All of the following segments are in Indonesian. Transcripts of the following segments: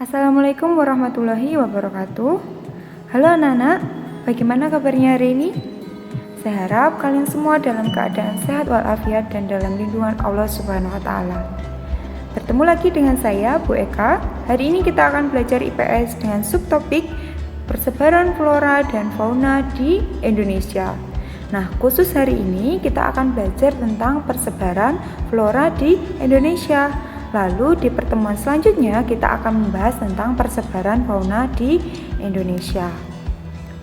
Assalamualaikum warahmatullahi wabarakatuh. Halo anak-anak, bagaimana kabarnya hari ini? Saya harap kalian semua dalam keadaan sehat walafiat dan dalam lindungan Allah Subhanahu wa taala. Bertemu lagi dengan saya, Bu Eka. Hari ini kita akan belajar IPS dengan subtopik persebaran flora dan fauna di Indonesia. Nah, khusus hari ini kita akan belajar tentang persebaran flora di Indonesia. Lalu di pertemuan selanjutnya kita akan membahas tentang persebaran fauna di Indonesia.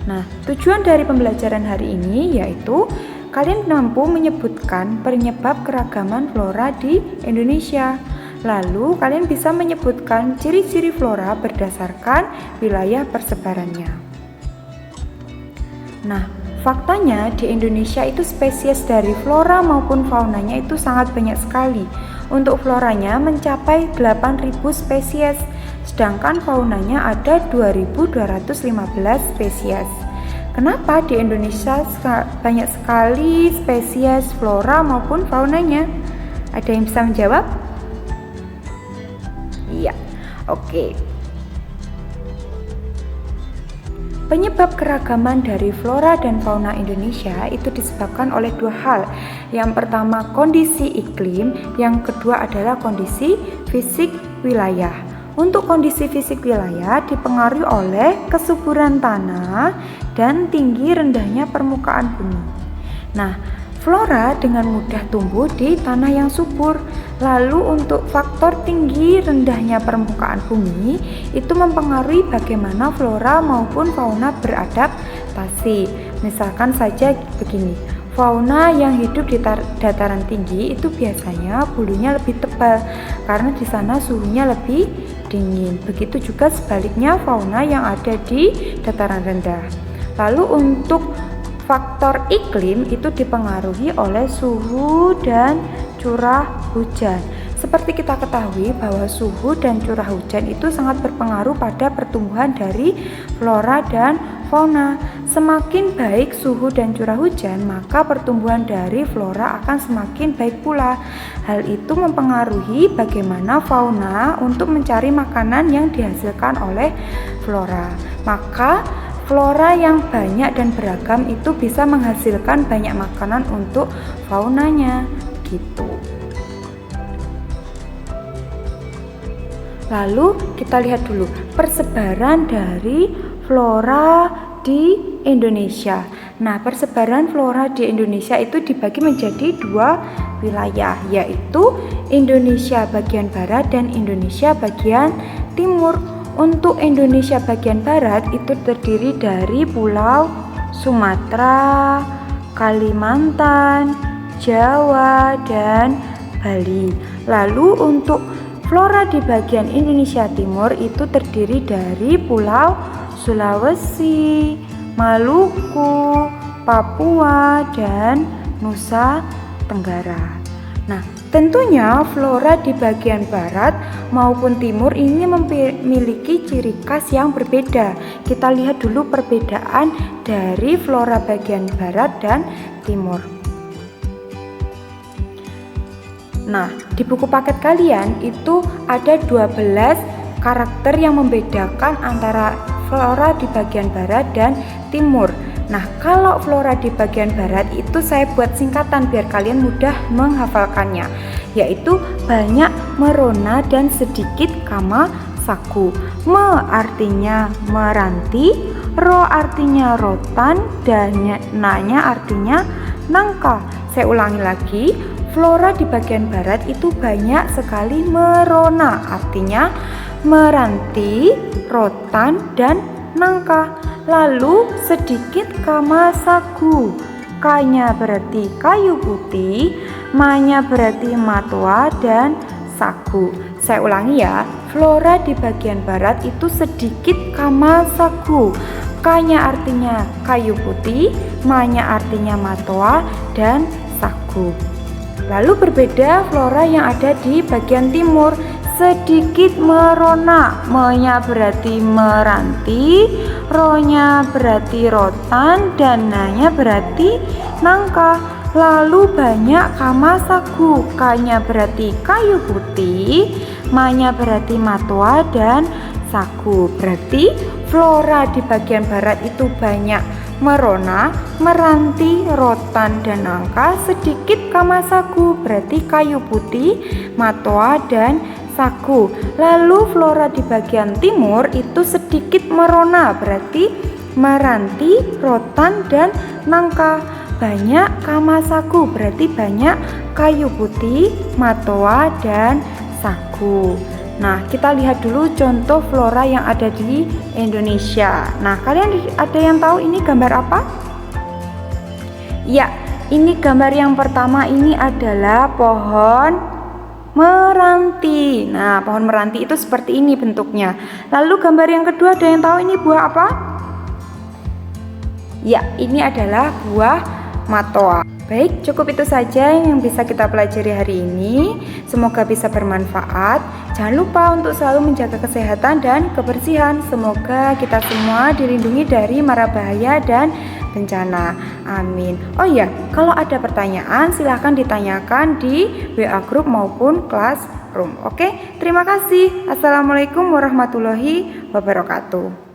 Nah, tujuan dari pembelajaran hari ini yaitu kalian mampu menyebutkan penyebab keragaman flora di Indonesia. Lalu kalian bisa menyebutkan ciri-ciri flora berdasarkan wilayah persebarannya. Nah, faktanya di Indonesia itu spesies dari flora maupun faunanya itu sangat banyak sekali. Untuk floranya mencapai 8.000 spesies, sedangkan faunanya ada 2.215 spesies. Kenapa di Indonesia banyak sekali spesies flora maupun faunanya? Ada yang bisa menjawab? Iya, oke. Penyebab keragaman dari flora dan fauna Indonesia itu disebabkan oleh dua hal. Yang pertama kondisi iklim, yang kedua adalah kondisi fisik wilayah. Untuk kondisi fisik wilayah dipengaruhi oleh kesuburan tanah dan tinggi rendahnya permukaan bumi. Nah, flora dengan mudah tumbuh di tanah yang subur. Lalu untuk faktor tinggi rendahnya permukaan bumi itu mempengaruhi bagaimana flora maupun fauna beradaptasi. Misalkan saja begini, fauna yang hidup di dataran tinggi itu biasanya bulunya lebih tebal karena di sana suhunya lebih dingin. Begitu juga sebaliknya fauna yang ada di dataran rendah. Lalu untuk faktor iklim itu dipengaruhi oleh suhu dan curah hujan. Seperti kita ketahui bahwa suhu dan curah hujan itu sangat berpengaruh pada pertumbuhan dari flora dan fauna. Semakin baik suhu dan curah hujan, maka pertumbuhan dari flora akan semakin baik pula. Hal itu mempengaruhi bagaimana fauna untuk mencari makanan yang dihasilkan oleh flora. Maka flora yang banyak dan beragam itu bisa menghasilkan banyak makanan untuk faunanya, gitu. Lalu kita lihat dulu persebaran dari flora di Indonesia. Nah, persebaran flora di Indonesia itu dibagi menjadi dua wilayah, yaitu Indonesia bagian barat dan Indonesia bagian timur. Untuk Indonesia bagian barat itu terdiri dari Pulau Sumatera, Kalimantan, Jawa, dan Bali. Lalu untuk flora di bagian Indonesia Timur itu terdiri dari Pulau Sulawesi, Maluku, Papua, dan Nusa Tenggara. Nah, tentunya flora di bagian barat maupun timur ini memiliki ciri khas yang berbeda. Kita lihat dulu perbedaan dari flora bagian barat dan timur. Nah, di buku paket kalian itu ada 12 karakter yang membedakan antara flora di bagian barat dan timur. Nah, kalau flora di bagian barat itu saya buat singkatan biar kalian mudah menghafalkannya, yaitu banyak merona dan sedikit kama sagu. Me artinya meranti, ro artinya rotan, dan na-nya artinya nangka. Saya ulangi lagi. Flora di bagian barat itu banyak sekali merona, artinya meranti, rotan, dan nangka. Lalu sedikit kama sagu. Kanya berarti kayu putih, manya berarti matua, dan sagu. Saya ulangi ya, flora di bagian barat itu sedikit kama sagu. Kanya artinya kayu putih, manya artinya matua, dan sagu. Lalu berbeda flora yang ada di bagian timur, sedikit merona, me-nya berarti meranti, ro-nya berarti rotan, dan na-nya berarti nangka. Lalu banyak kama sagu, ka-nya berarti kayu putih, ma-nya berarti matua, dan sagu. Berarti flora di bagian barat itu banyak merona, meranti, rotan, dan nangka, sedikit kamasagu, berarti kayu putih, matoa, dan sagu. Lalu flora di bagian timur itu sedikit merona, berarti meranti, rotan, dan nangka. Banyak kamasagu, berarti banyak kayu putih, matoa, dan sagu. Nah, kita lihat dulu contoh flora yang ada di Indonesia. Nah, kalian ada yang tahu ini gambar apa? Ya, ini gambar yang pertama ini adalah pohon meranti. Nah, pohon meranti itu seperti ini bentuknya. Lalu gambar yang kedua ada yang tahu ini buah apa? Ya, ini adalah buah matoa. Baik, cukup itu saja yang bisa kita pelajari hari ini. Semoga bisa bermanfaat. Jangan lupa untuk selalu menjaga kesehatan dan kebersihan. Semoga kita semua dilindungi dari mara bahaya dan bencana. Amin. Oh iya, kalau ada pertanyaan silahkan ditanyakan di WA Group maupun Classroom. Oke, terima kasih. Assalamualaikum warahmatullahi wabarakatuh.